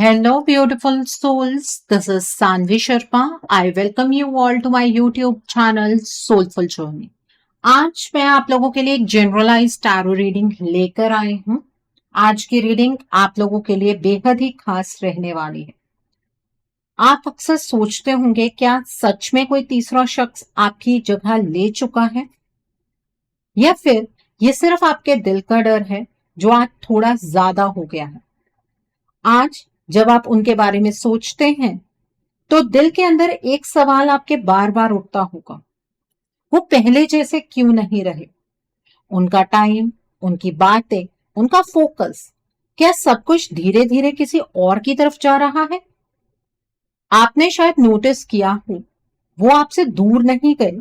Hello, beautiful souls. This is Sanvi Sharma. I welcome you all to my YouTube channel Soulful Journey. आज मैं आप लोगों के लिए एक जनरलाइज टैरो रीडिंग लेकर आई हूँ। आज की रीडिंग आप लोगों के लिए बेहद ही खास रहने वाली है। आप अक्सर सोचते होंगे क्या सच में कोई तीसरा शख्स आपकी जगह ले चुका है, या फिर ये सिर्फ आपके दिल का डर है जो आज थोड़ा ज्यादा हो गया है। आज जब आप उनके बारे में सोचते हैं तो दिल के अंदर एक सवाल आपके बार बार उठता होगा, वो पहले जैसे क्यों नहीं रहे? उनका टाइम, उनकी बातें, उनका फोकस, क्या सब कुछ धीरे धीरे किसी और की तरफ जा रहा है? आपने शायद नोटिस किया हो, वो आपसे दूर नहीं गए,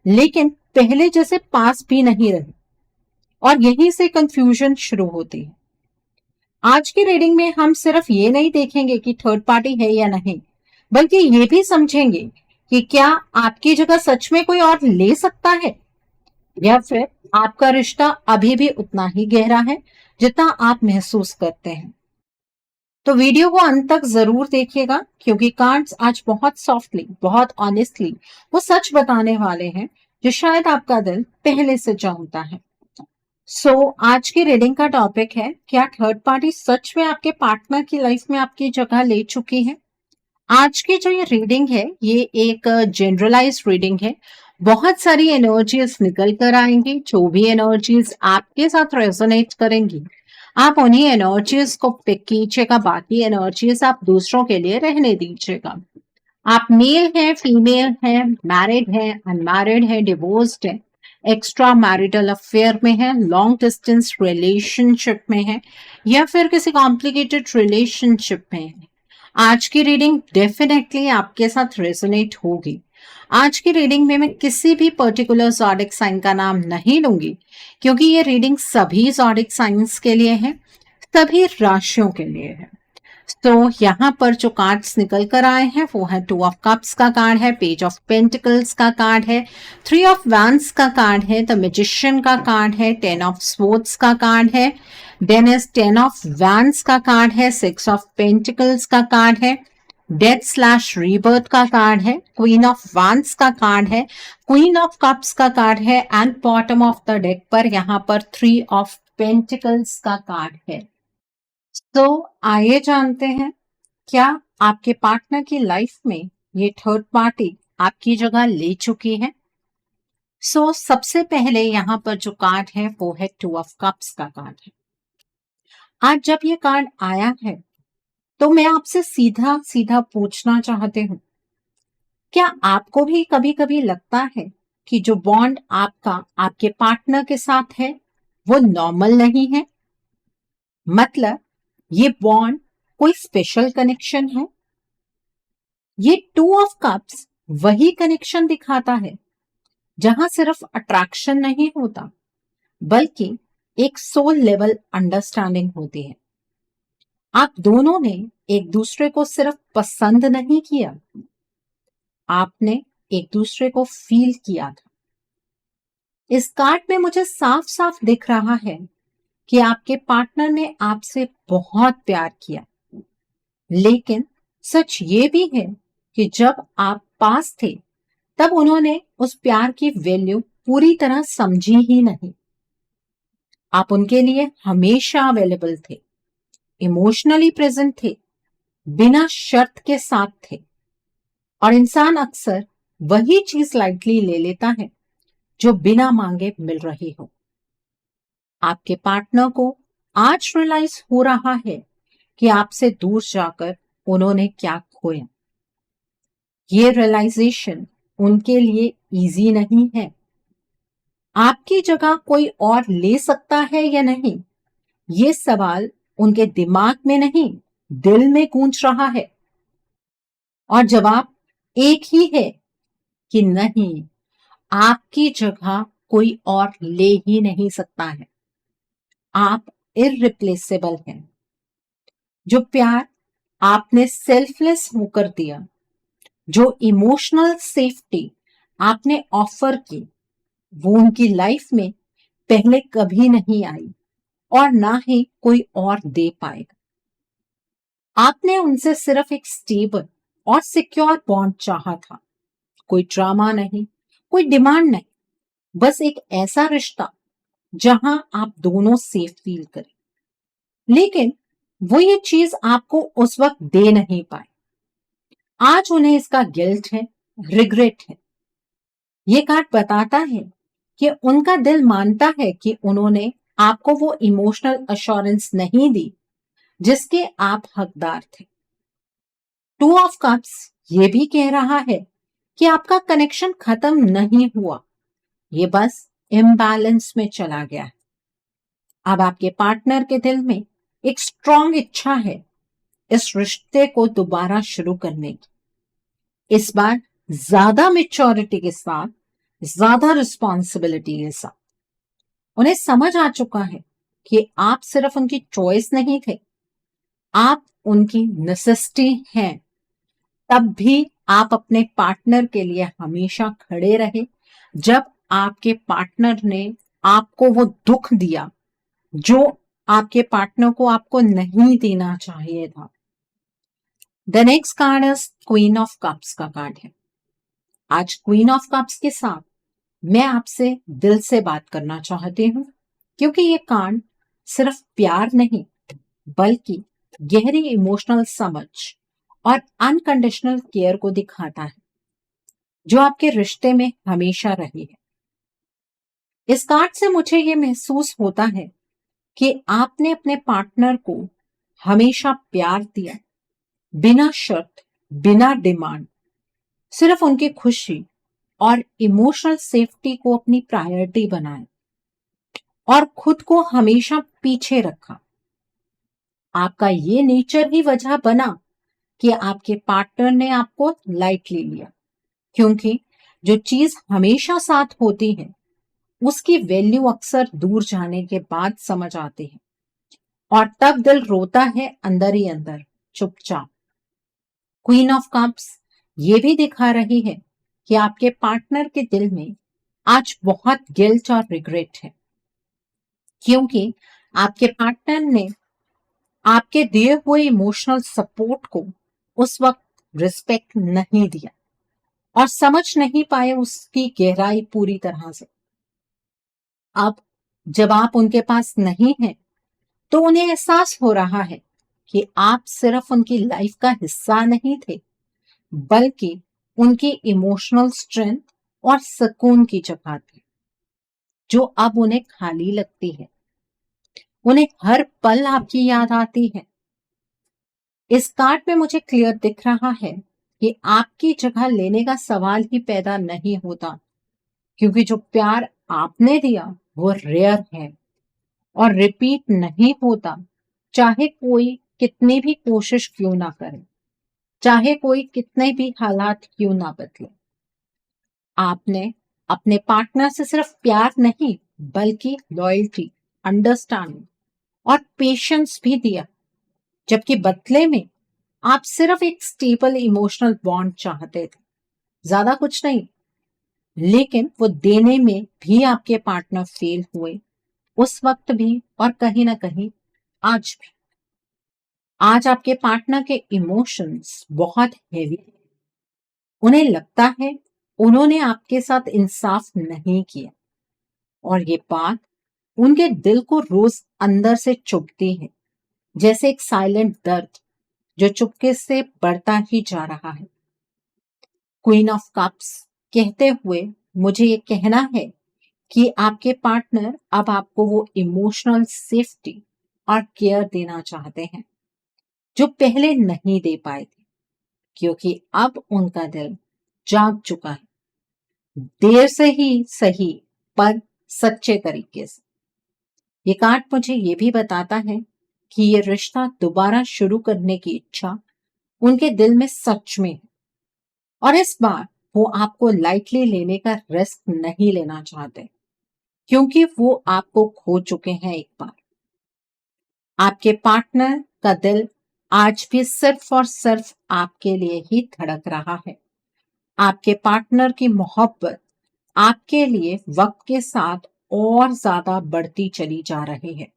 लेकिन पहले जैसे पास भी नहीं रहे, और यहीं से कंफ्यूजन शुरू होती है। आज की रीडिंग में हम सिर्फ ये नहीं देखेंगे कि थर्ड पार्टी है या नहीं, बल्कि ये भी समझेंगे कि क्या आपकी जगह सच में कोई और ले सकता है, या फिर आपका रिश्ता अभी भी उतना ही गहरा है जितना आप महसूस करते हैं। तो वीडियो को अंत तक जरूर देखिएगा, क्योंकि कार्ड्स आज बहुत सॉफ्टली, बहुत ऑनेस्टली वो सच बताने वाले हैं जो शायद आपका दिल पहले से जानता है। आज की रीडिंग का टॉपिक है, क्या थर्ड पार्टी सच में आपके पार्टनर की लाइफ में आपकी जगह ले चुकी है? आज की जो ये रीडिंग है, ये एक जनरलाइज रीडिंग है। बहुत सारी एनर्जीज निकल कर आएंगी। जो भी एनर्जीज आपके साथ रेजोनेट करेंगी, आप उन्हीं एनर्जीज को पिक कीजिएगा, बाकी एनर्जीज आप दूसरों के लिए रहने दीजिएगा। आप मेल हैं, फीमेल हैं, मैरिड हैं, अनमैरिड हैं, डिवोर्स्ड हैं, एक्स्ट्रा मैरिटल अफेयर में है, लॉन्ग डिस्टेंस रिलेशनशिप में है, या फिर किसी कॉम्प्लिकेटेड रिलेशनशिप में है, आज की रीडिंग डेफिनेटली आपके साथ रेजोनेट होगी। आज की रीडिंग में मैं किसी भी पर्टिकुलर ज़ोडिक साइन का नाम नहीं लूंगी, क्योंकि ये रीडिंग सभी ज़ोडिक साइंस के लिए है, सभी राशियों के लिए है। तो यहाँ पर जो कार्ड्स निकल कर आए हैं वो है 2 ऑफ कप्स का कार्ड है, पेज ऑफ पेंटिकल्स का कार्ड है, 3 ऑफ वैंड्स का कार्ड है, द मैजिशियन का कार्ड है, 10 ऑफ स्वॉर्ड्स का कार्ड है, देन इज 10 ऑफ वैंड्स का कार्ड है, 6 ऑफ पेंटिकल्स का कार्ड है, डेथ स्लैश रीबर्थ का कार्ड है, क्वीन ऑफ वैंड्स का कार्ड है, क्वीन ऑफ कप्स का कार्ड है, and bottom of the deck पर यहाँ पर 3 ऑफ पेंटिकल्स का कार्ड है। तो आइए जानते हैं, क्या आपके पार्टनर की लाइफ में ये थर्ड पार्टी आपकी जगह ले चुकी है? सबसे पहले यहाँ पर जो कार्ड है वो है 2 ऑफ कप्स का कार्ड है। आज जब ये कार्ड आया है तो मैं आपसे सीधा सीधा पूछना चाहती हूँ, क्या आपको भी कभी कभी लगता है कि जो बॉन्ड आपका आपके पार्टनर के साथ है वो नॉर्मल नहीं है? मतलब ये बॉन्ड कोई स्पेशल कनेक्शन है? ये 2 ऑफ कप्स वही कनेक्शन दिखाता है जहां सिर्फ अट्रैक्शन नहीं होता, बल्कि एक सोल लेवल अंडरस्टैंडिंग होती है। आप दोनों ने एक दूसरे को सिर्फ पसंद नहीं किया, आपने एक दूसरे को फील किया था। इस कार्ड में मुझे साफ साफ दिख रहा है कि आपके पार्टनर ने आपसे बहुत प्यार किया, लेकिन सच ये भी है कि जब आप पास थे तब उन्होंने उस प्यार की वैल्यू पूरी तरह समझी ही नहीं। आप उनके लिए हमेशा अवेलेबल थे, इमोशनली प्रेजेंट थे, बिना शर्त के साथ थे, और इंसान अक्सर वही चीज लाइटली ले लेता है जो बिना मांगे मिल रही हो। आपके पार्टनर को आज रियलाइज हो रहा है कि आपसे दूर जाकर उन्होंने क्या खोया। ये रियलाइजेशन उनके लिए इजी नहीं है। आपकी जगह कोई और ले सकता है या नहीं, ये सवाल उनके दिमाग में नहीं, दिल में गूंज रहा है, और जवाब एक ही है कि नहीं, आपकी जगह कोई और ले ही नहीं सकता है। आप इररिप्लेसेबल हैं। जो प्यार आपने सेल्फलेस होकर दिया, जो इमोशनल सेफ्टी आपने ऑफर की, वो उनकी लाइफ में पहले कभी नहीं आई और ना ही कोई और दे पाएगा। आपने उनसे सिर्फ एक स्टेबल और सिक्योर बॉन्ड चाहा था, कोई ड्रामा नहीं, कोई डिमांड नहीं, बस एक ऐसा रिश्ता जहां आप दोनों सेफ फील करें। लेकिन वो ये चीज आपको उस वक्त दे नहीं पाए। आज उन्हें इसका गिल्ट है, रिग्रेट है। ये कार्ड बताता है कि उनका दिल मानता है कि उन्होंने आपको वो इमोशनल अश्योरेंस नहीं दी जिसके आप हकदार थे। टू ऑफ कप्स ये भी कह रहा है कि आपका कनेक्शन खत्म नहीं हुआ, ये बस इम्बैलेंस में चला गया है। अब आपके पार्टनर के दिल में एक स्ट्रॉन्ग इच्छा है इस रिश्ते को दोबारा शुरू करने की, इस बार ज्यादा मेच्योरिटी के साथ, ज्यादा रिस्पॉन्सिबिलिटी के साथ। उन्हें समझ आ चुका है कि आप सिर्फ उनकी चॉइस नहीं थे, आप उनकी नेसेसिटी हैं। तब भी आप अपने पार्टनर के लिए हमेशा खड़े रहे जब आपके पार्टनर ने आपको वो दुख दिया जो आपके पार्टनर को आपको नहीं देना चाहिए था। The next card is queen of cups का कार्ड है। आज क्वीन ऑफ कप्स के साथ मैं आपसे दिल से बात करना चाहती हूँ, क्योंकि ये कार्ड सिर्फ प्यार नहीं बल्कि गहरी इमोशनल समझ और अनकंडीशनल केयर को दिखाता है जो आपके रिश्ते में हमेशा रही है। इस कार्ड से मुझे ये महसूस होता है कि आपने अपने पार्टनर को हमेशा प्यार दिया, बिना शर्त, बिना डिमांड, सिर्फ उनकी खुशी और इमोशनल सेफ्टी को अपनी प्रायोरिटी बनाए और खुद को हमेशा पीछे रखा। आपका ये नेचर ही वजह बना कि आपके पार्टनर ने आपको लाइटली लिया, क्योंकि जो चीज हमेशा साथ होती है उसकी वैल्यू अक्सर दूर जाने के बाद समझ आती है और तब दिल रोता है अंदर ही अंदर, चुपचाप। क्वीन ऑफ कप्स ये भी दिखा रही है कि आपके पार्टनर के दिल में आज बहुत गिल्ट और रिग्रेट है, क्योंकि आपके पार्टनर ने आपके दिए हुए इमोशनल सपोर्ट को उस वक्त रिस्पेक्ट नहीं दिया और समझ नहीं पाए उसकी गहराई पूरी तरह से। अब जब आप उनके पास नहीं हैं, तो उन्हें एहसास हो रहा है कि आप सिर्फ उनकी लाइफ का हिस्सा नहीं थे, बल्कि उनकी इमोशनल स्ट्रेंथ और सुकून की जगह थे, जो अब उन्हें खाली लगती है। उन्हें हर पल आपकी याद आती है। इस कार्ड में मुझे क्लियर दिख रहा है कि आपकी जगह लेने का सवाल ही पैदा नहीं होता, क्योंकि जो प्यार आपने दिया वो रेयर है और रिपीट नहीं होता, चाहे कोई कितनी भी कोशिश क्यों ना करे, चाहे कोई कितने भी हालात क्यों ना बदले। आपने अपने पार्टनर से सिर्फ प्यार नहीं बल्कि लॉयल्टी, अंडरस्टैंडिंग और पेशेंस भी दिया, जबकि बदले में आप सिर्फ एक स्टेबल इमोशनल बॉन्ड चाहते थे, ज्यादा कुछ नहीं। लेकिन वो देने में भी आपके पार्टनर फेल हुए, उस वक्त भी और कहीं ना कहीं आज भी। आज आपके पार्टनर के इमोशंस बहुत हेवी। उन्हें लगता है उन्होंने आपके साथ इंसाफ नहीं किया और ये बात उनके दिल को रोज अंदर से चुभती है, जैसे एक साइलेंट दर्द जो चुपके से बढ़ता ही जा रहा है। क्वीन ऑफ कप्स कहते हुए मुझे ये कहना है कि आपके पार्टनर अब आपको वो इमोशनल सेफ्टी और केयर देना चाहते हैं जो पहले नहीं दे पाए थे, क्योंकि अब उनका दिल जाग चुका है, देर से ही सही पर सच्चे तरीके से। ये कार्ड मुझे ये भी बताता है कि ये रिश्ता दोबारा शुरू करने की इच्छा उनके दिल में सच में है और इस बार वो आपको लाइटली लेने का रिस्क नहीं लेना चाहते, क्योंकि वो आपको खो चुके हैं एक बार। आपके पार्टनर का दिल आज भी सिर्फ और सिर्फ आपके लिए ही धड़क रहा है। आपके पार्टनर की मोहब्बत आपके लिए वक्त के साथ और ज्यादा बढ़ती चली जा रही है।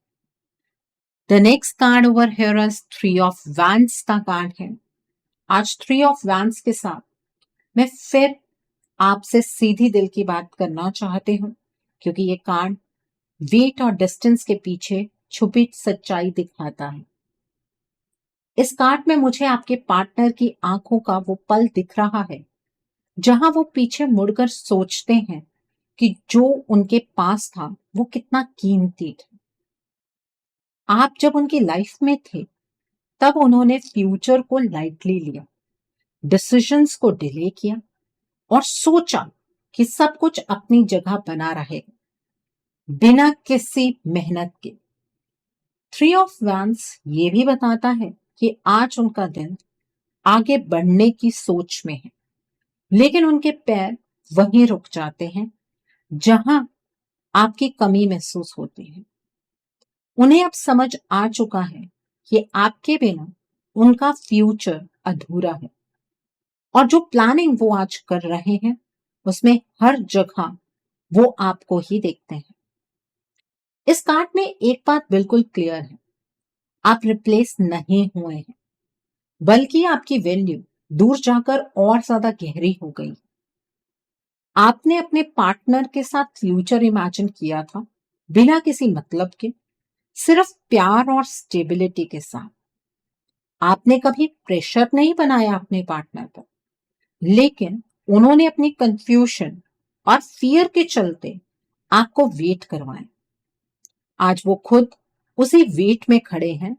The next card over here is three of wands का कार्ड है। आज थ्री ऑफ वैंड्स के साथ मैं फिर आपसे सीधी दिल की बात करना चाहती हूँ, क्योंकि ये कार्ड वेट और डिस्टेंस के पीछे छुपी सच्चाई दिखाता है। इस कार्ड में मुझे आपके पार्टनर की आंखों का वो पल दिख रहा है जहां वो पीछे मुड़कर सोचते हैं कि जो उनके पास था वो कितना कीमती था। आप जब उनकी लाइफ में थे तब उन्होंने फ्यूचर को लाइटली लिया, डिसीजंस को डिले किया और सोचा कि सब कुछ अपनी जगह बना रहेगा बिना किसी मेहनत के। थ्री ऑफ वैंड्स ये भी बताता है कि आज उनका दिल आगे बढ़ने की सोच में है, लेकिन उनके पैर वहीं रुक जाते हैं जहां आपकी कमी महसूस होती है। उन्हें अब समझ आ चुका है कि आपके बिना उनका फ्यूचर अधूरा है और जो प्लानिंग वो आज कर रहे हैं उसमें हर जगह वो आपको ही देखते हैं। इस कार्ड में एक बात बिल्कुल क्लियर है, आप रिप्लेस नहीं हुए हैं, बल्कि आपकी वैल्यू दूर जाकर और ज्यादा गहरी हो गई। आपने अपने पार्टनर के साथ फ्यूचर इमेजिन किया था बिना किसी मतलब के, सिर्फ प्यार और स्टेबिलिटी के साथ। आपने कभी प्रेशर नहीं बनाया अपने पार्टनर पर, लेकिन उन्होंने अपनी कंफ्यूजन और फियर के चलते आपको वेट करवाया। आज वो खुद उसी वेट में खड़े हैं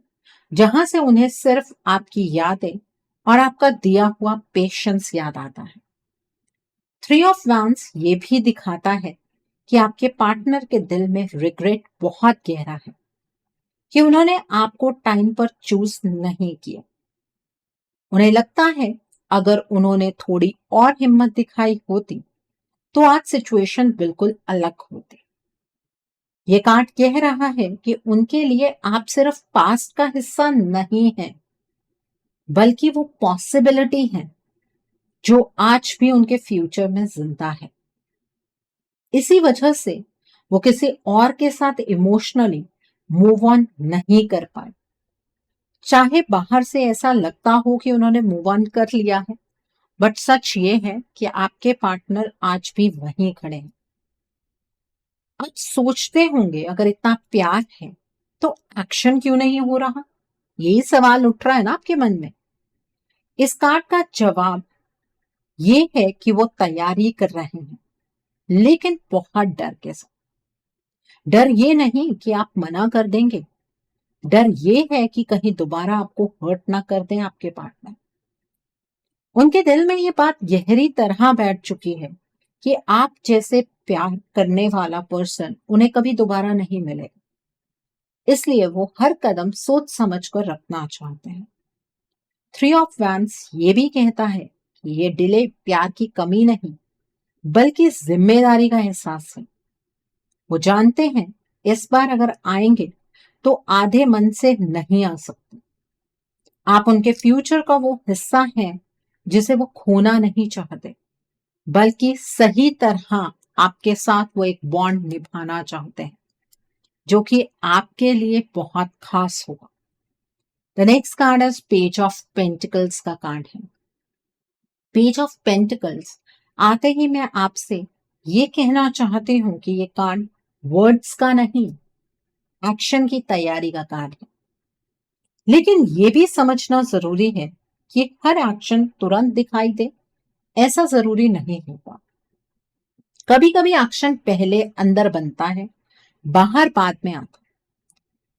जहां से उन्हें सिर्फ आपकी यादें और आपका दिया हुआ पेशेंस याद आता है। थ्री ऑफ वैंड्स ये भी दिखाता है कि आपके पार्टनर के दिल में रिग्रेट बहुत गहरा है कि उन्होंने आपको टाइम पर चूज नहीं किया। उन्हें लगता है अगर उन्होंने थोड़ी और हिम्मत दिखाई होती तो आज सिचुएशन बिल्कुल अलग होती। ये कार्ड कह रहा है कि उनके लिए आप सिर्फ पास्ट का हिस्सा नहीं है, बल्कि वो पॉसिबिलिटी है जो आज भी उनके फ्यूचर में जिंदा है। इसी वजह से वो किसी और के साथ इमोशनली मूव ऑन नहीं कर पाए। चाहे बाहर से ऐसा लगता हो कि उन्होंने मूव ऑन कर लिया है, बट सच ये है कि आपके पार्टनर आज भी वहीं खड़े हैं। आप सोचते होंगे अगर इतना प्यार है तो एक्शन क्यों नहीं हो रहा, यही सवाल उठ रहा है ना आपके मन में। इस कार्ड का जवाब ये है कि वो तैयारी कर रहे हैं, लेकिन बहुत डर के साथ। डर ये नहीं कि आप मना कर देंगे, डर ये है कि कहीं दोबारा आपको हर्ट ना कर दें आपके पार्टनर। उनके दिल में ये बात गहरी तरह बैठ चुकी है कि आप जैसे प्यार करने वाला पर्सन उन्हें कभी दोबारा नहीं मिलेगा, इसलिए वो हर कदम सोच समझ कर रखना चाहते हैं। थ्री ऑफ वैंड्स ये भी कहता है कि ये डिले प्यार की कमी नहीं, बल्कि जिम्मेदारी का एहसास है। वो जानते हैं इस बार अगर आएंगे तो आधे मन से नहीं आ सकते। आप उनके फ्यूचर का वो हिस्सा हैं जिसे वो खोना नहीं चाहते, बल्कि सही तरह आपके साथ वो एक बॉन्ड निभाना चाहते हैं जो कि आपके लिए बहुत खास होगा। The next card is page of pentacles का कार्ड है। पेज ऑफ पेंटिकल्स आते ही मैं आपसे ये कहना चाहती हूं कि ये कार्ड वर्ड्स का नहीं, एक्शन की तैयारी का कार्ड है। लेकिन ये भी समझना जरूरी है कि हर एक्शन तुरंत दिखाई दे ऐसा जरूरी नहीं होता। कभी कभी एक्शन पहले अंदर बनता है, बाहर बाद में आता।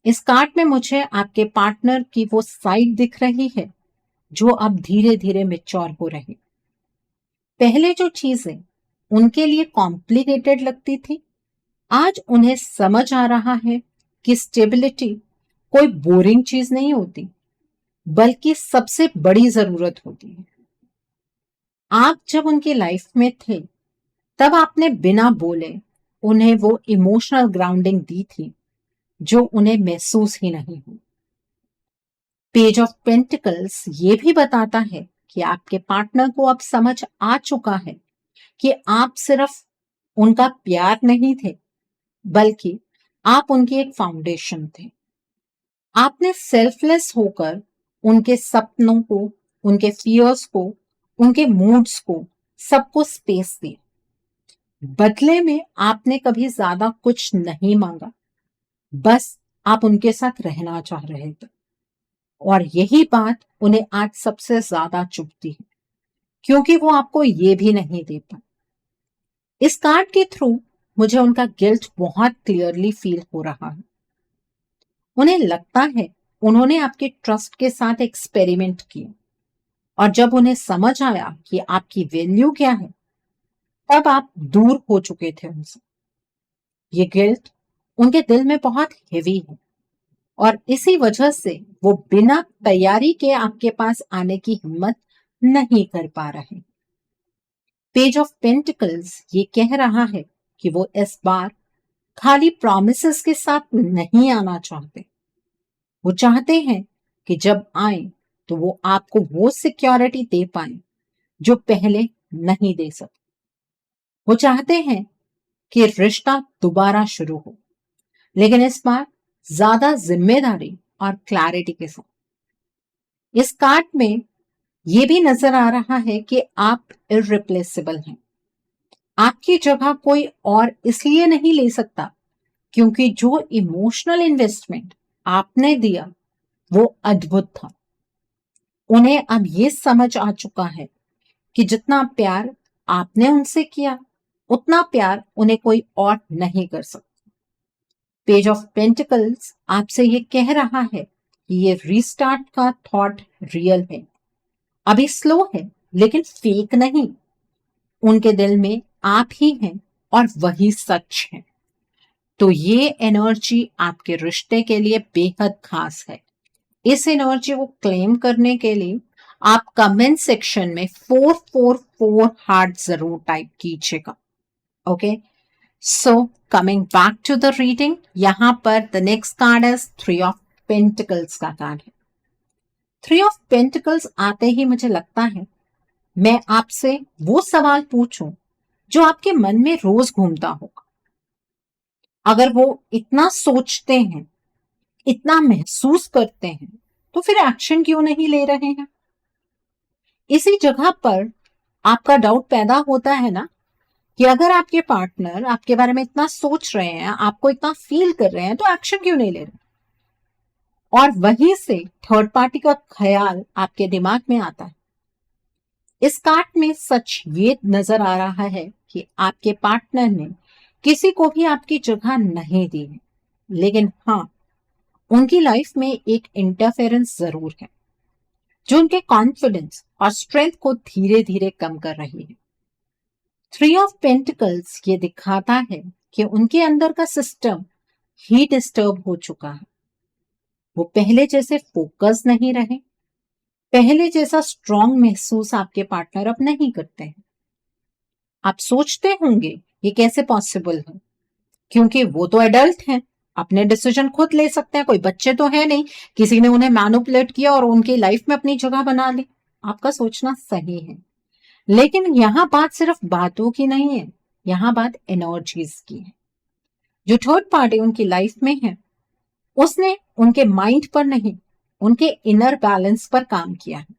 इस कार्ड में मुझे आपके पार्टनर की वो साइड दिख रही है जो अब धीरे धीरे मैच्योर हो रही। पहले जो चीजें उनके लिए कॉम्प्लिकेटेड लगती थी, आज उन्हें समझ आ रहा है कि स्टेबिलिटी कोई बोरिंग चीज नहीं होती, बल्कि सबसे बड़ी जरूरत होती है। आप जब उनकी लाइफ में थे तब आपने बिना बोले उन्हें वो इमोशनल ग्राउंडिंग दी थी जो उन्हें महसूस ही नहीं हुई। पेज ऑफ पेंटिकल्स ये भी बताता है कि आपके पार्टनर को अब समझ आ चुका है कि आप सिर्फ उनका प्यार नहीं थे, बल्कि आप उनकी एक फाउंडेशन थे। आपने सेल्फलेस होकर उनके सपनों को, उनके फियर्स को, उनके मूड्स को, सबको स्पेस दी। बदले में आपने कभी ज्यादा कुछ नहीं मांगा, बस आप उनके साथ रहना चाह रहे थे। और यही बात उन्हें आज सबसे ज्यादा चुभती है, क्योंकि वो आपको ये भी नहीं दे पाए। इस कार्ड के थ्रू मुझे उनका गिल्ट बहुत क्लियरली फील हो रहा है। उन्हें लगता है उन्होंने आपके ट्रस्ट के साथ एक्सपेरिमेंट किया, और जब उन्हें समझ आया कि आपकी वैल्यू क्या है, तब आप दूर हो चुके थे उनसे। ये गिल्ट उनके दिल में बहुत हेवी है, और इसी वजह से वो बिना तैयारी के आपके पास आने की हिम्मत नहीं कर पा रहे। पेज ऑफ पेंटिकल्स ये कह रहा है कि वो इस बार खाली प्रॉमिसेस के साथ नहीं आना चाहते। वो चाहते हैं कि जब आए तो वो आपको वो सिक्योरिटी दे पाए जो पहले नहीं दे सके। वो चाहते हैं कि रिश्ता दोबारा शुरू हो, लेकिन इस बार ज्यादा जिम्मेदारी और क्लैरिटी के साथ। इस कार्ड में ये भी नजर आ रहा है कि आप इररिप्लेसेबल हैं। आपकी जगह कोई और इसलिए नहीं ले सकता क्योंकि जो इमोशनल इन्वेस्टमेंट आपने दिया वो अद्भुत था। उन्हें अब ये समझ आ चुका है कि जितना प्यार आपने उनसे किया, उतना प्यार उन्हें कोई और नहीं कर सकता। पेज ऑफ पेंटिकल्स आपसे ये कह रहा है कि ये रीस्टार्ट का थॉट रियल है, अभी स्लो है लेकिन फेक नहीं। उनके दिल में आप ही हैं और वही सच है। तो ये एनर्जी आपके रिश्ते के लिए बेहद खास है। इस एनर्जी को क्लेम करने के लिए आप कमेंट सेक्शन में 444 हार्ट जरूर टाइप कीजिएगा। Okay, so coming back to the reading, यहां पर द नेक्स्ट कार्ड है 3 ऑफ पेंटिकल्स का कार्ड है। 3 ऑफ पेंटिकल्स आते ही मुझे लगता है मैं आपसे वो सवाल पूछूं जो आपके मन में रोज घूमता होगा। अगर वो इतना सोचते हैं, इतना महसूस करते हैं, तो फिर एक्शन क्यों नहीं ले रहे हैं? इसी जगह पर आपका डाउट पैदा होता है ना, कि अगर आपके पार्टनर आपके बारे में इतना सोच रहे हैं, आपको इतना फील कर रहे हैं, तो एक्शन क्यों नहीं ले रहे? और वहीं से थर्ड पार्टी का ख्याल आपके दिमाग में आता है। इस कार्ड में सच ये नजर आ रहा है कि आपके पार्टनर ने किसी को भी आपकी जगह नहीं दी है, लेकिन हाँ, उनकी लाइफ में एक इंटरफेरेंस जरूर है जो उनके कॉन्फिडेंस और स्ट्रेंथ को धीरे धीरे कम कर रही है। 3 ऑफ पेंटिकल्स ये दिखाता है कि उनके अंदर का सिस्टम ही डिस्टर्ब हो चुका है। वो पहले जैसे फोकस नहीं रहे, पहले जैसा स्ट्रॉन्ग महसूस आपके पार्टनर अब नहीं करते हैं। आप सोचते होंगे ये कैसे पॉसिबल है, क्योंकि वो तो एडल्ट हैं, अपने डिसीजन खुद ले सकते हैं, कोई बच्चे तो है नहीं, किसी ने उन्हें मैनिपुलेट किया और उनकी लाइफ में अपनी जगह बना ली। आपका सोचना सही है, लेकिन यहाँ बात सिर्फ बातों की नहीं है, यहाँ बात एनर्जीज की है। जो थर्ड पार्टी उनकी लाइफ में है, उसने उनके माइंड पर नहीं, उनके इनर बैलेंस पर काम किया है।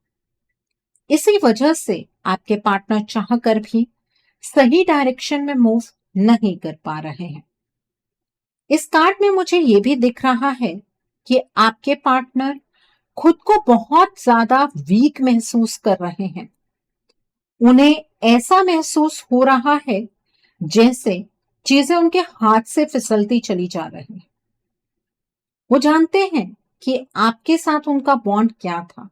इसी वजह से आपके पार्टनर चाह कर भी सही डायरेक्शन में मूव नहीं कर पा रहे हैं। इस कार्ड में मुझे ये भी दिख रहा है कि आपके पार्टनर खुद को बहुत ज्यादा वीक महसूस कर रहे हैं। उन्हें ऐसा महसूस हो रहा है जैसे चीजें उनके हाथ से फिसलती चली जा रही हैं। वो जानते हैं कि आपके साथ उनका बॉन्ड क्या था,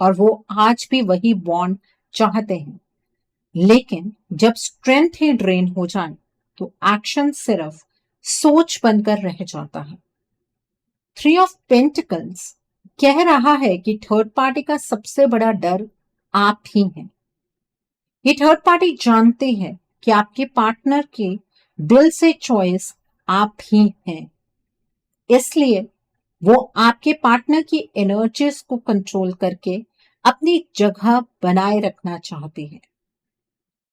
और वो आज भी वही बॉन्ड चाहते हैं, लेकिन जब स्ट्रेंथ ही ड्रेन हो जाए तो एक्शन सिर्फ सोच बनकर रह जाता है। 3 ऑफ पेंटिकल्स कह रहा है कि थर्ड पार्टी का सबसे बड़ा डर आप ही हैं। ये थर्ड पार्टी जानते हैं कि आपके पार्टनर की दिल से चॉइस आप ही हैं, इसलिए वो आपके पार्टनर की एनर्जीज को कंट्रोल करके अपनी जगह बनाए रखना चाहते हैं।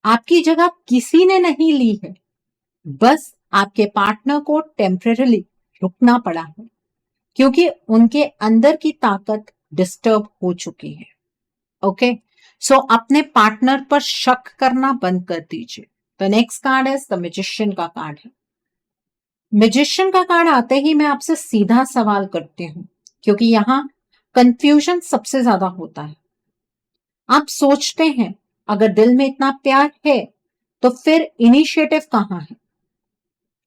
आपकी जगह किसी ने नहीं ली है, बस आपके पार्टनर को टेम्परेरीली रुकना पड़ा है। क्योंकि उनके अंदर की ताकत डिस्टर्ब हो चुकी है। ओके, सो अपने पार्टनर पर शक करना बंद कर दीजिए। द नेक्स्ट कार्ड है द मैजिशियन का कार्ड है। मैजिशियन का कार्ड आते ही मैं आपसे सीधा सवाल करती हूं, क्योंकि यहां कंफ्यूजन सबसे ज्यादा होता है। आप सोचते हैं अगर दिल में इतना प्यार है तो फिर इनिशिएटिव कहां है,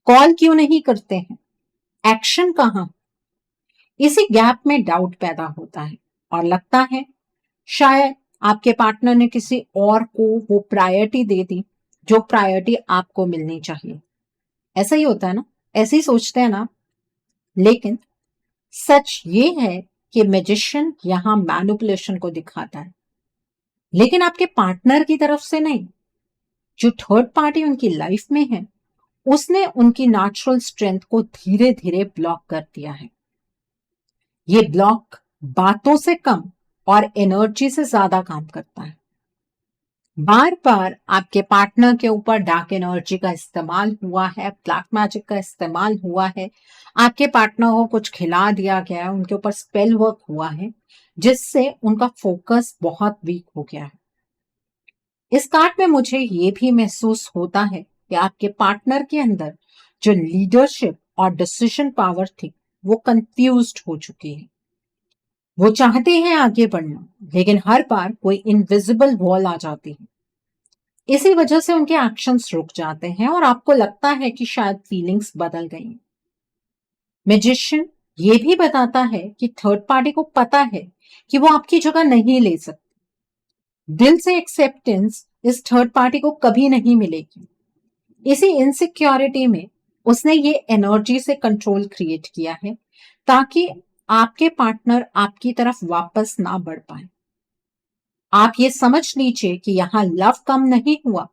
कॉल क्यों नहीं करते हैं, एक्शन कहां। इसी गैप में डाउट पैदा होता है और लगता है शायद आपके पार्टनर ने किसी और को वो प्रायोरिटी दे दी जो प्रायोरिटी आपको मिलनी चाहिए। ऐसा ही होता है ना, ऐसे ही सोचते हैं ना। लेकिन सच ये है कि मैजिशियन यहां मैनिपुलेशन को दिखाता है, लेकिन आपके पार्टनर की तरफ से नहीं। जो थर्ड पार्टी उनकी लाइफ में है, उसने उनकी नेचुरल स्ट्रेंथ को धीरे धीरे ब्लॉक कर दिया है। ये ब्लॉक बातों से कम और एनर्जी से ज्यादा काम करता है। बार बार आपके पार्टनर के ऊपर डार्क एनर्जी का इस्तेमाल हुआ है, ब्लैक मैजिक का इस्तेमाल हुआ है, आपके पार्टनर को कुछ खिला दिया गया है, उनके ऊपर स्पेल वर्क हुआ है, जिससे उनका फोकस बहुत वीक हो गया है। इस कार्ड में मुझे ये भी महसूस होता है कि आपके पार्टनर के अंदर जो लीडरशिप और डिसीजन पावर थी वो कंफ्यूज्ड हो चुकी है। वो चाहते हैं आगे बढ़ना, लेकिन हर बार कोई इनविजिबल वॉल आ जाती है। इसी वजह से उनके एक्शंस रुक जाते हैं और आपको लगता है कि शायद फीलिंग्स बदल गई। मैजिशियन ये भी बताता है कि थर्ड पार्टी को पता है कि वो आपकी जगह नहीं ले सकती। दिल से एक्सेप्टेंस इस थर्ड पार्टी को कभी नहीं मिलेगी। इसी इनसिक्योरिटी में उसने ये एनर्जी से कंट्रोल क्रिएट किया है ताकि आपके पार्टनर आपकी तरफ वापस ना बढ़ पाए। आप ये समझ लीजिए कि यहां लव कम नहीं हुआ,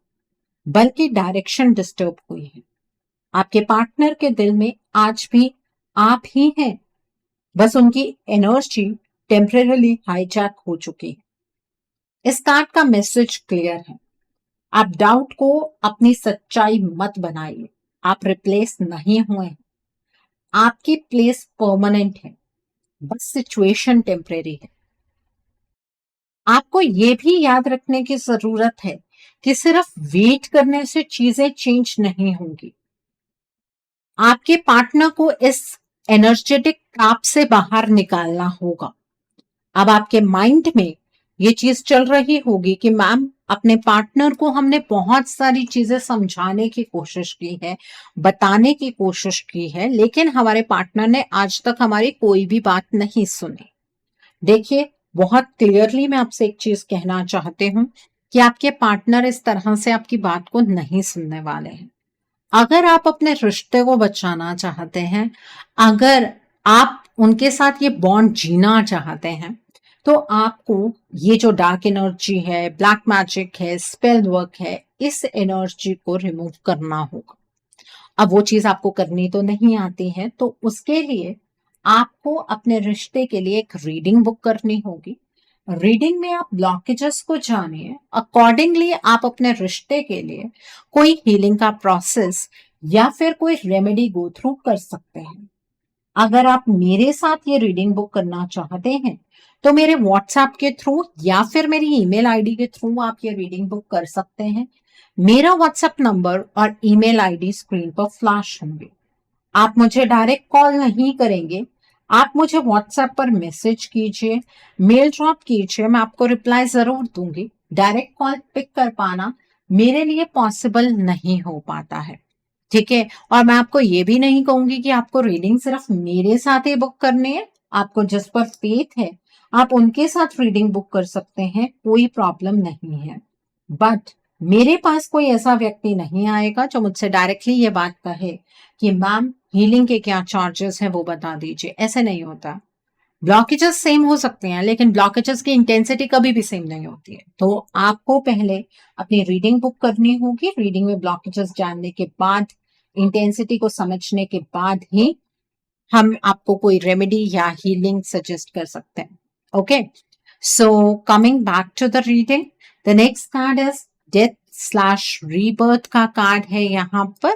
बल्कि डायरेक्शन डिस्टर्ब हुई है। आपके पार्टनर के दिल में आज भी आप ही हैं, बस उनकी एनर्जी टेम्परेली हाईजैक हो चुकी है। इस कार्ड का मैसेज क्लियर है। आप डाउट को अपनी सच्चाई मत बनाइए। आप रिप्लेस नहीं हुए हैं। आपकी प्लेस परमानेंट है, बस सिचुएशन टेम्परेरी है। आपको ये भी याद रखने की जरूरत है कि सिर्फ वेट करने से चीजें चेंज नहीं होंगी। आपके पार्टनर को इस एनर्जेटिक ट्रैप से बाहर निकालना होगा। अब आपके माइंड में ये चीज चल रही होगी कि मैम अपने पार्टनर को हमने बहुत सारी चीजें समझाने की कोशिश की है, बताने की कोशिश की है, लेकिन हमारे पार्टनर ने आज तक हमारी कोई भी बात नहीं सुनी। देखिए, बहुत क्लियरली मैं आपसे एक चीज कहना चाहती हूँ कि आपके पार्टनर इस तरह से आपकी बात को नहीं सुनने वाले हैं। अगर आप अपने रिश्ते को बचाना चाहते हैं, अगर आप उनके साथ ये बॉन्ड जीना चाहते हैं, तो आपको ये जो डार्क एनर्जी है, ब्लैक मैजिक है, स्पेल वर्क है, इस एनर्जी को रिमूव करना होगा। अब वो चीज आपको करनी तो नहीं आती है, तो उसके लिए आपको अपने रिश्ते के लिए एक रीडिंग बुक करनी होगी। रीडिंग में आप ब्लॉकेजेस को जानिए, अकॉर्डिंगली आप अपने रिश्ते के लिए कोई हीलिंग का प्रोसेस या फिर कोई रेमेडी गो थ्रू कर सकते हैं। अगर आप मेरे साथ ये रीडिंग बुक करना चाहते हैं तो मेरे व्हाट्सएप के थ्रू या फिर मेरी ईमेल आईडी के थ्रू आप ये रीडिंग बुक कर सकते हैं। मेरा व्हाट्सएप नंबर और ईमेल आईडी स्क्रीन पर फ्लैश होंगे। आप मुझे डायरेक्ट कॉल नहीं करेंगे, आप मुझे व्हाट्सएप पर मैसेज कीजिए, मेल ड्रॉप कीजिए, मैं आपको रिप्लाई जरूर दूंगी। डायरेक्ट कॉल पिक कर पाना मेरे लिए पॉसिबल नहीं हो पाता है, ठीक है। और मैं आपको ये भी नहीं कहूंगी कि आपको रीडिंग सिर्फ मेरे साथ ही बुक करनी है। आपको जिस पर फेथ है आप उनके साथ रीडिंग बुक कर सकते हैं, कोई प्रॉब्लम नहीं है। बट मेरे पास कोई ऐसा व्यक्ति नहीं आएगा जो मुझसे डायरेक्टली ये बात कहे कि मैम हीलिंग के क्या चार्जेस हैं वो बता दीजिए। ऐसे नहीं होता। ब्लॉकेजेस सेम हो सकते हैं, लेकिन ब्लॉकेजेस की इंटेंसिटी कभी भी सेम नहीं होती है। तो आपको पहले अपनी रीडिंग बुक करनी होगी। रीडिंग में ब्लॉकेजेस जानने के बाद, इंटेंसिटी को समझने के बाद ही हम आपको कोई रेमेडी या हीलिंग सजेस्ट कर सकते हैं। Okay, so coming back to the reading, the next card is death slash rebirth का कार्ड है। यहाँ पर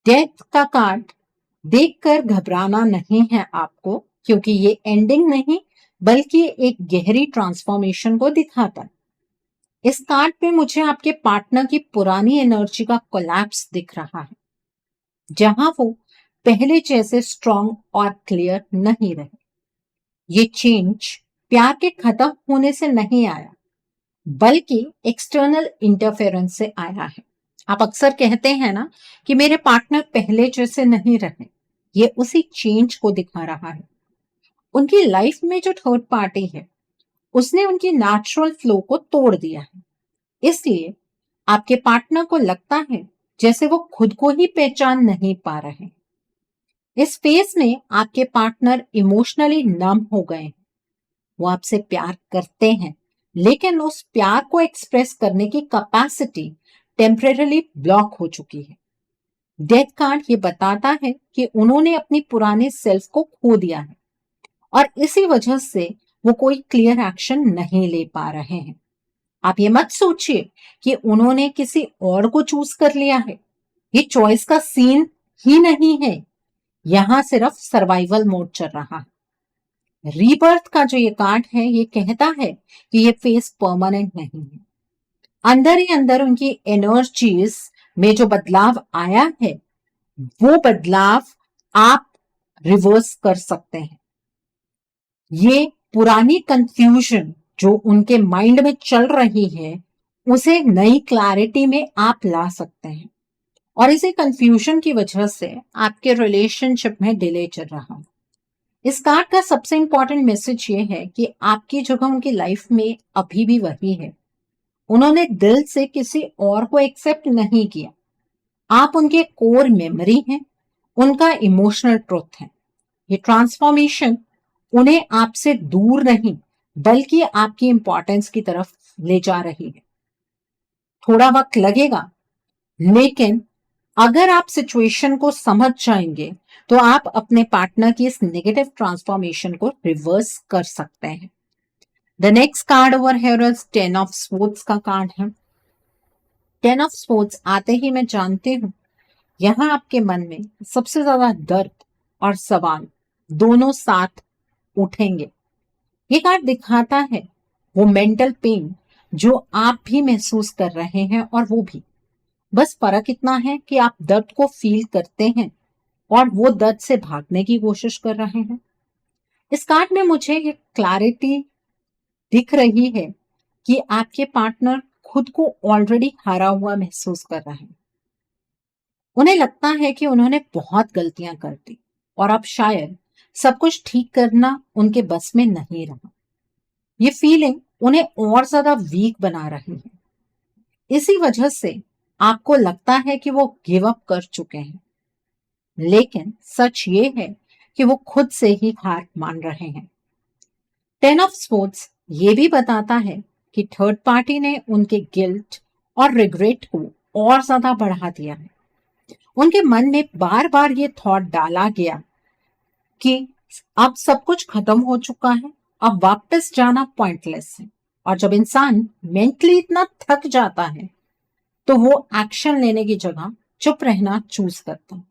डेथ का कार्ड देखकर घबराना नहीं है आपको, क्योंकि ये एंडिंग नहीं बल्कि एक गहरी ट्रांसफॉर्मेशन को दिखाता है। इस कार्ड पे मुझे आपके पार्टनर की पुरानी एनर्जी का कोलैप्स दिख रहा है, जहां वो पहले जैसे स्ट्रांग और क्लियर नहीं रहे। ये चेंज प्यार के खत्म होने से नहीं आया, बल्कि एक्सटर्नल इंटरफेरेंस से आया है। आप अक्सर कहते हैं ना कि मेरे पार्टनर पहले जैसे नहीं रहे। ये उसी चेंज को दिखा रहा है। उनकी लाइफ में जो थर्ड पार्टी है, उसने उनकी नेचुरल फ्लो को तोड़ दिया है। इसलिए आपके पार्टनर को लगता है जैसे वो खुद को ही पहचान नहीं पा रहे। इस फेज में आपके पार्टनर इमोशनली नम हो गए हैं। वो आपसे प्यार करते हैं, लेकिन उस प्यार को एक्सप्रेस करने की कैपेसिटी टेम्परेरी ब्लॉक हो चुकी है। डेथ कार्ड ये बताता है कि उन्होंने अपनी पुराने सेल्फ को खो दिया है, और इसी वजह से वो कोई क्लियर एक्शन नहीं ले पा रहे हैं। आप ये मत सोचिए कि उन्होंने किसी और को चूज कर लिया है। ये चॉइस का सीन ही नहीं है। यहां सिर्फ सर्वाइवल मोड चल रहा है। रीबर्थ का जो ये कार्ड है, ये कहता है कि ये फेस परमानेंट नहीं है। अंदर ही अंदर उनकी एनर्जीज में जो बदलाव आया है, वो बदलाव आप रिवर्स कर सकते हैं। ये पुरानी कंफ्यूजन जो उनके माइंड में चल रही है, उसे नई क्लैरिटी में आप ला सकते हैं। और इसी कंफ्यूजन की वजह से आपके रिलेशनशिप में डिले चल रहा है। इस कार्ड का सबसे इंपॉर्टेंट मैसेज ये है कि आपकी जगह उनकी लाइफ में अभी भी वही है। उन्होंने दिल से किसी और को एक्सेप्ट नहीं किया। आप उनके कोर मेमोरी हैं, उनका इमोशनल ट्रुथ है। ये ट्रांसफॉर्मेशन उन्हें आपसे दूर नहीं बल्कि आपकी इंपॉर्टेंस की तरफ ले जा रही है। थोड़ा वक्त लगेगा, लेकिन अगर आप सिचुएशन को समझ जाएंगे तो आप अपने पार्टनर की इस नेगेटिव ट्रांसफॉर्मेशन को रिवर्स कर सकते हैं। The next card over here is 10 of swords का कार्ड है। 10 ऑफ स्वॉर्ड्स आते ही मैं जानती हूं यहां आपके मन में सबसे ज्यादा दर्द और सवाल दोनों साथ उठेंगे। ये कार्ड दिखाता है वो मेंटल पेन जो आप भी महसूस कर रहे हैं, और वो भी। बस फर्क इतना है कि आप दर्द को फील करते हैं और वो दर्द से भागने की कोशिश कर रहे हैं। इस कार्ड में मुझे ये क्लैरिटी दिख रही है कि आपके पार्टनर खुद को ऑलरेडी हारा हुआ महसूस कर रहे हैं। उन्हें लगता है कि उन्होंने बहुत गलतियां कर दी और अब शायद सब कुछ ठीक करना उनके बस में नहीं रहा। ये फीलिंग उन्हें और ज्यादा वीक बना रही है। इसी वजह से आपको लगता है कि वो गिव अप कर चुके हैं, लेकिन सच ये है कि वो खुद से ही हार मान रहे हैं। 10 ऑफ स्वॉर्ड्स ये भी बताता है कि थर्ड पार्टी ने उनके गिल्ट और रिग्रेट को और ज्यादा बढ़ा दिया है। उनके मन में बार बार ये थॉट डाला गया कि अब सब कुछ खत्म हो चुका है, अब वापस जाना पॉइंटलेस है। और जब इंसान मेंटली इतना थक जाता है, तो वो एक्शन लेने की जगह चुप रहना चूज करता है।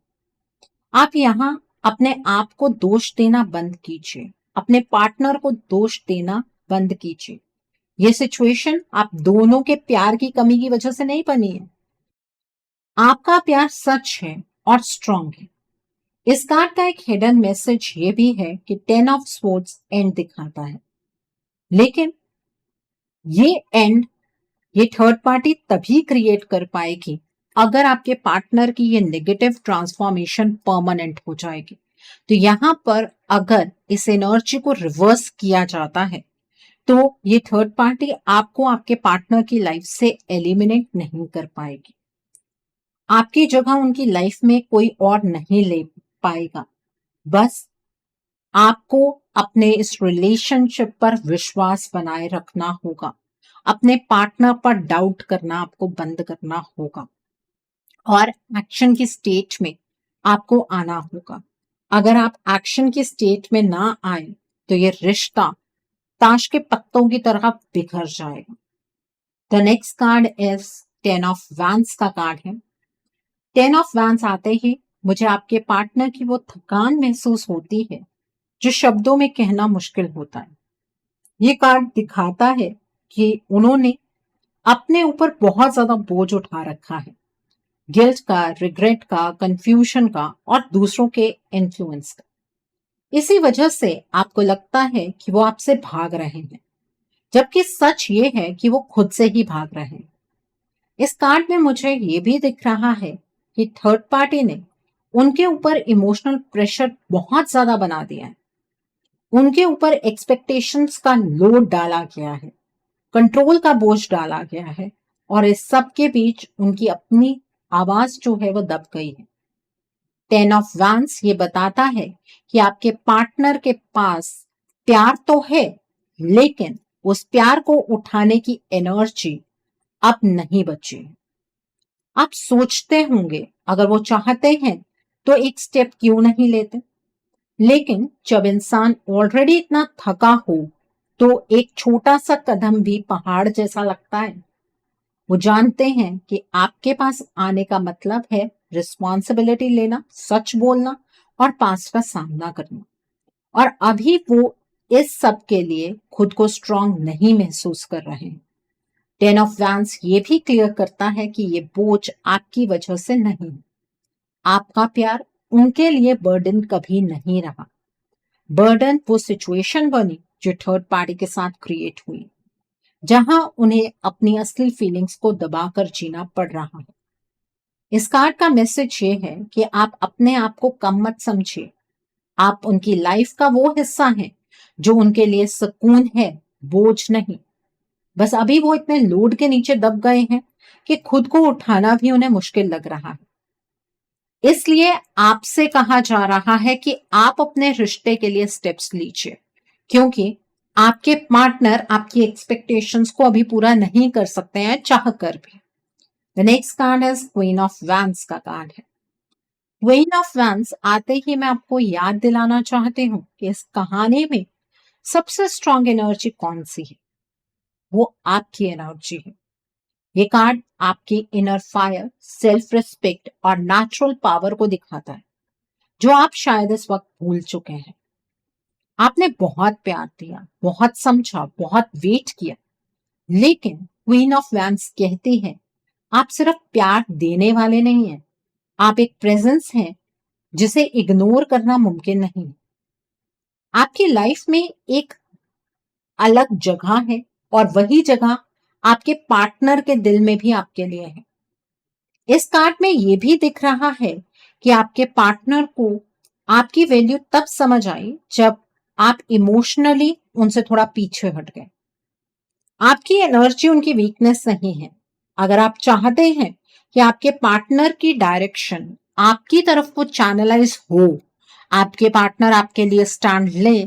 आप यहाँ अपने आप को दोष देना बंद कीजिए, अपने पार्टनर को दोष देना बंद कीजिए। ये सिचुएशन आप दोनों के प्यार की कमी की वजह से नहीं बनी है। आपका प्यार सच है और स्ट्रांग है। इस कार्ड का एक हिडन मैसेज ये भी है कि 10 ऑफ स्वॉर्ड्स एंड दिखाता है, लेकिन ये एंड ये थर्ड पार्टी तभी क्रिएट कर पाएगी अगर आपके पार्टनर की ये नेगेटिव ट्रांसफॉर्मेशन परमानेंट हो जाएगी। तो यहां पर अगर इस एनर्जी को रिवर्स किया जाता है, तो ये थर्ड पार्टी आपको आपके पार्टनर की लाइफ से एलिमिनेट नहीं कर पाएगी। आपकी जगह उनकी लाइफ में कोई और नहीं ले पाएगा। बस आपको अपने इस रिलेशनशिप पर विश्वास बनाए रखना होगा। अपने पार्टनर पर डाउट करना आपको बंद करना होगा और एक्शन की स्टेट में आपको आना होगा। अगर आप एक्शन की स्टेट में ना आए, तो ये रिश्ता ताश के पत्तों की तरह बिखर जाएगा। The next card is 10 of vents का कार्ड है। 10 ऑफ वैंस आते ही मुझे आपके पार्टनर की वो थकान महसूस होती है जो शब्दों में कहना मुश्किल होता है। ये कार्ड दिखाता है कि उन्होंने अपने ऊपर बहुत ज्यादा बोझ उठा रखा है, गिल्ट का, रिग्रेट का, कंफ्यूजन का और दूसरों के इन्फ्लुएंस का। इसी वजह से आपको लगता है कि वो आपसे भाग रहे हैं, जबकि सच ये है कि वो खुद से ही भाग रहे हैं। इस कार्ड में मुझे ये भी दिख रहा है कि थर्ड पार्टी ने उनके ऊपर इमोशनल प्रेशर बहुत ज्यादा बना दिया है। उनके ऊपर एक्सपेक्टेशंस का लोड डाला गया है, कंट्रोल का बोझ डाला गया है और इस सब के बीच उनकी अपनी आवाज जो है वो दब गई है। 10 ऑफ वैंड्स ये बताता है कि आपके पार्टनर के पास प्यार तो है, लेकिन उस प्यार को उठाने की एनर्जी अब नहीं बची है। आप सोचते होंगे अगर वो चाहते हैं तो एक स्टेप क्यों नहीं लेते, लेकिन जब इंसान ऑलरेडी इतना थका हो तो एक छोटा सा कदम भी पहाड़ जैसा लगता है। वो जानते हैं कि आपके पास आने का मतलब है रिस्पॉन्सिबिलिटी लेना, सच बोलना और पास्ट का सामना करना। और अभी वो इस सब के लिए खुद को स्ट्रांग नहीं महसूस कर रहे हैं। 10 ऑफ वैंड्स ये भी क्लियर करता है कि ये बोझ आपकी वजह से नहीं है। आपका प्यार उनके लिए बर्डन कभी नहीं रहा। बर्डन वो सिचुएशन बनी जो थर्ड पार्टी के साथ क्रिएट हुई, जहां उन्हें अपनी असली फीलिंग्स को दबाकर जीना पड़ रहा है। इस कार्ड का मैसेज ये है कि आप अपने आप को कम मत समझिए। आप उनकी लाइफ का वो हिस्सा हैं जो उनके लिए सुकून है, बोझ नहीं। बस अभी वो इतने लोड के नीचे दब गए हैं कि खुद को उठाना भी उन्हें मुश्किल लग रहा है। इसलिए आपसे कहा जा रहा है कि आप अपने रिश्ते के लिए स्टेप्स लीजिए, क्योंकि आपके पार्टनर आपकी एक्सपेक्टेशंस को अभी पूरा नहीं कर सकते हैं चाह कर भी। द नेक्स्ट कार्ड है क्वीन ऑफ वैंड्स का कार्ड है। क्वीन ऑफ वैंड्स आते ही मैं आपको याद दिलाना चाहती हूँ कि इस कहानी में सबसे स्ट्रॉन्ग एनर्जी कौन सी है। वो आपकी एनर्जी है। ये कार्ड आपकी इनर फायर, सेल्फ रिस्पेक्ट और नेचुरल पावर को दिखाता है, जो आप शायद इस वक्त भूल चुके हैं। आपने बहुत प्यार दिया, बहुत समझा, बहुत वेट किया, लेकिन क्वीन ऑफ वैंड्स कहती है आप सिर्फ प्यार देने वाले नहीं हैं, आप एक प्रेजेंस हैं जिसे इग्नोर करना मुमकिन नहीं। आपकी लाइफ में एक अलग जगह है और वही जगह आपके पार्टनर के दिल में भी आपके लिए है। इस कार्ड में ये भी दिख रहा है कि आपके पार्टनर को आपकी वैल्यू तब समझ आई जब आप इमोशनली उनसे थोड़ा पीछे हट गए। आपकी एनर्जी उनकी वीकनेस नहीं है। अगर आप चाहते हैं कि आपके पार्टनर की डायरेक्शन आपकी तरफ को चैनलाइज हो, आपके पार्टनर आपके लिए स्टैंड ले,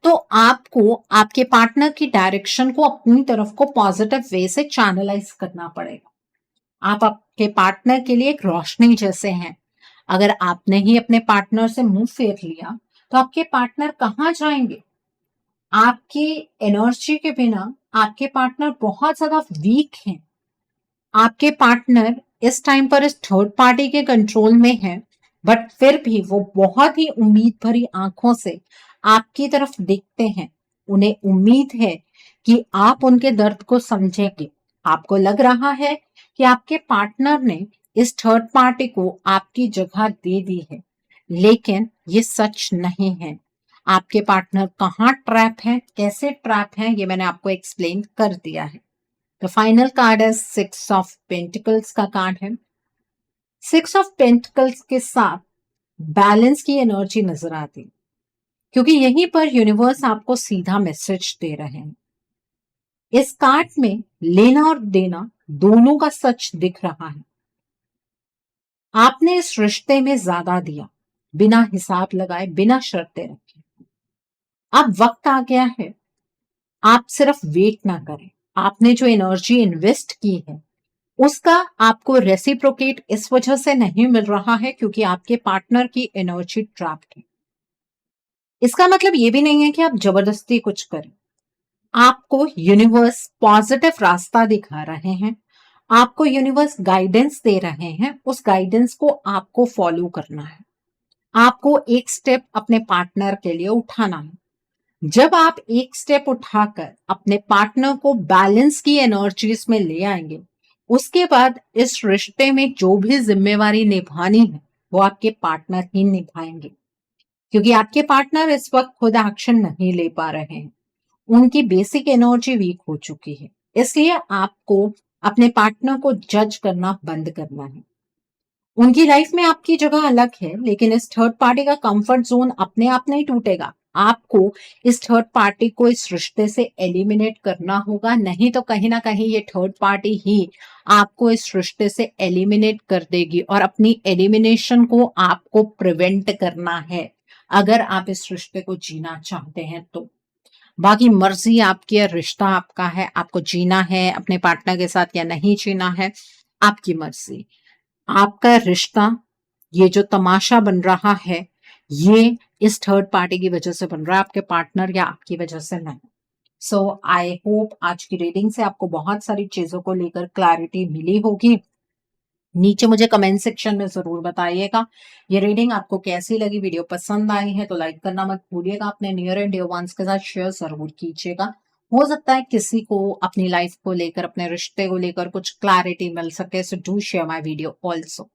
तो आपको आपके पार्टनर की डायरेक्शन को अपनी तरफ को पॉजिटिव वे से चैनलाइज करना पड़ेगा। आप आपके पार्टनर के लिए एक रोशनी जैसे हैं। अगर आपने ही अपने पार्टनर से मुंह फेर लिया तो आपके पार्टनर कहाँ जाएंगे। आपकी एनर्जी के बिना आपके पार्टनर बहुत ज्यादा वीक हैं। आपके पार्टनर इस टाइम पर इस थर्ड पार्टी के कंट्रोल में है, बट फिर भी वो बहुत ही उम्मीद भरी आंखों से आपकी तरफ देखते हैं। उन्हें उम्मीद है कि आप उनके दर्द को समझेंगे। आपको लग रहा है कि आपके पार्टनर ने इस थर्ड पार्टी को आपकी जगह दे दी है, लेकिन ये सच नहीं है। आपके पार्टनर कहाँ ट्रैप है, कैसे ट्रैप है, ये मैंने आपको एक्सप्लेन कर दिया है। द फाइनल कार्ड है 6 ऑफ पेंटिकल्स का कार्ड है। 6 ऑफ पेंटिकल्स के साथ बैलेंस की एनर्जी नजर आती, क्योंकि यहीं पर यूनिवर्स आपको सीधा मैसेज दे रहे हैं। इस कार्ड में लेना और देना दोनों का सच दिख रहा है। आपने इस रिश्ते में ज्यादा दिया, बिना हिसाब लगाए, बिना शर्तें रखे। अब वक्त आ गया है, आप सिर्फ वेट ना करें। आपने जो एनर्जी इन्वेस्ट की है उसका आपको रेसिप्रोकेट इस वजह से नहीं मिल रहा है क्योंकि आपके पार्टनर की एनर्जी ट्रैप्ड है। इसका मतलब ये भी नहीं है कि आप जबरदस्ती कुछ करें। आपको यूनिवर्स पॉजिटिव रास्ता दिखा रहे हैं, आपको यूनिवर्स गाइडेंस दे रहे हैं, उस गाइडेंस को आपको फॉलो करना है। आपको एक स्टेप अपने पार्टनर के लिए उठाना है। जब आप एक स्टेप उठाकर अपने पार्टनर को बैलेंस की एनर्जीज में ले आएंगे, उसके बाद इस रिश्ते में जो भी जिम्मेवारी निभानी है वो आपके पार्टनर ही निभाएंगे, क्योंकि आपके पार्टनर इस वक्त खुद एक्शन नहीं ले पा रहे हैं। उनकी बेसिक एनर्जी वीक हो चुकी है। इसलिए आपको अपने पार्टनर को जज करना बंद करना है। उनकी लाइफ में आपकी जगह अलग है, लेकिन इस थर्ड पार्टी का कंफर्ट जोन अपने आप नहीं टूटेगा। आपको इस थर्ड पार्टी को इस रिश्ते से एलिमिनेट करना होगा, नहीं तो कहीं ना कहीं ये थर्ड पार्टी ही आपको इस रिश्ते से एलिमिनेट कर देगी, और अपनी एलिमिनेशन को आपको प्रिवेंट करना है अगर आप इस रिश्ते को जीना चाहते हैं तो। बाकी मर्जी आपकी है, रिश्ता आपका है, आपको जीना है अपने पार्टनर के साथ या नहीं जीना है, आपकी मर्जी। आपका रिश्ता, ये जो तमाशा बन रहा है, ये इस थर्ड पार्टी की वजह से बन रहा है, आपके पार्टनर या आपकी वजह से नहीं। सो आई होप आज की रीडिंग से आपको बहुत सारी चीजों को लेकर क्लैरिटी मिली होगी। नीचे मुझे कमेंट सेक्शन में जरूर बताइएगा ये रीडिंग आपको कैसी लगी। वीडियो पसंद आई है तो लाइक करना मत भूलिएगा, अपने नियर एंड डियर वंस के साथ शेयर जरूर कीजिएगा। हो सकता है किसी को अपनी लाइफ को लेकर, अपने रिश्ते को लेकर कुछ क्लैरिटी मिल सके, so do share my video also.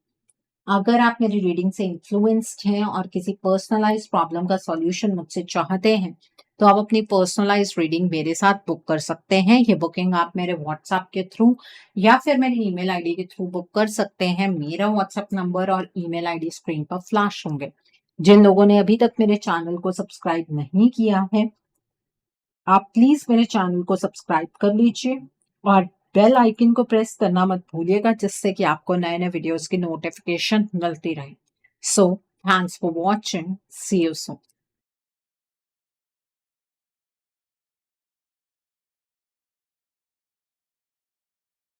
अगर आप मेरी रीडिंग से इन्फ्लुएंस्ड हैं और किसी पर्सनलाइज प्रॉब्लम का सॉल्यूशन मुझसे चाहते हैं, तो आप अपनी पर्सनलाइज रीडिंग मेरे साथ बुक कर सकते हैं। ये बुकिंग आप मेरे व्हाट्सएप के थ्रू या फिर मेरी ईमेल आईडी के थ्रू बुक कर सकते हैं। मेरा व्हाट्सएप नंबर और ईमेल आईडी स्क्रीन पर फ्लैश होंगे। जिन लोगों ने अभी तक मेरे चैनल को सब्सक्राइब नहीं किया है, आप प्लीज मेरे चैनल को सब्सक्राइब कर लीजिए और बेल आइकन को प्रेस करना मत भूलिएगा, जिससे कि आपको नए नए वीडियोस की नोटिफिकेशन मिलती रहे। So thanks for watching, see you soon.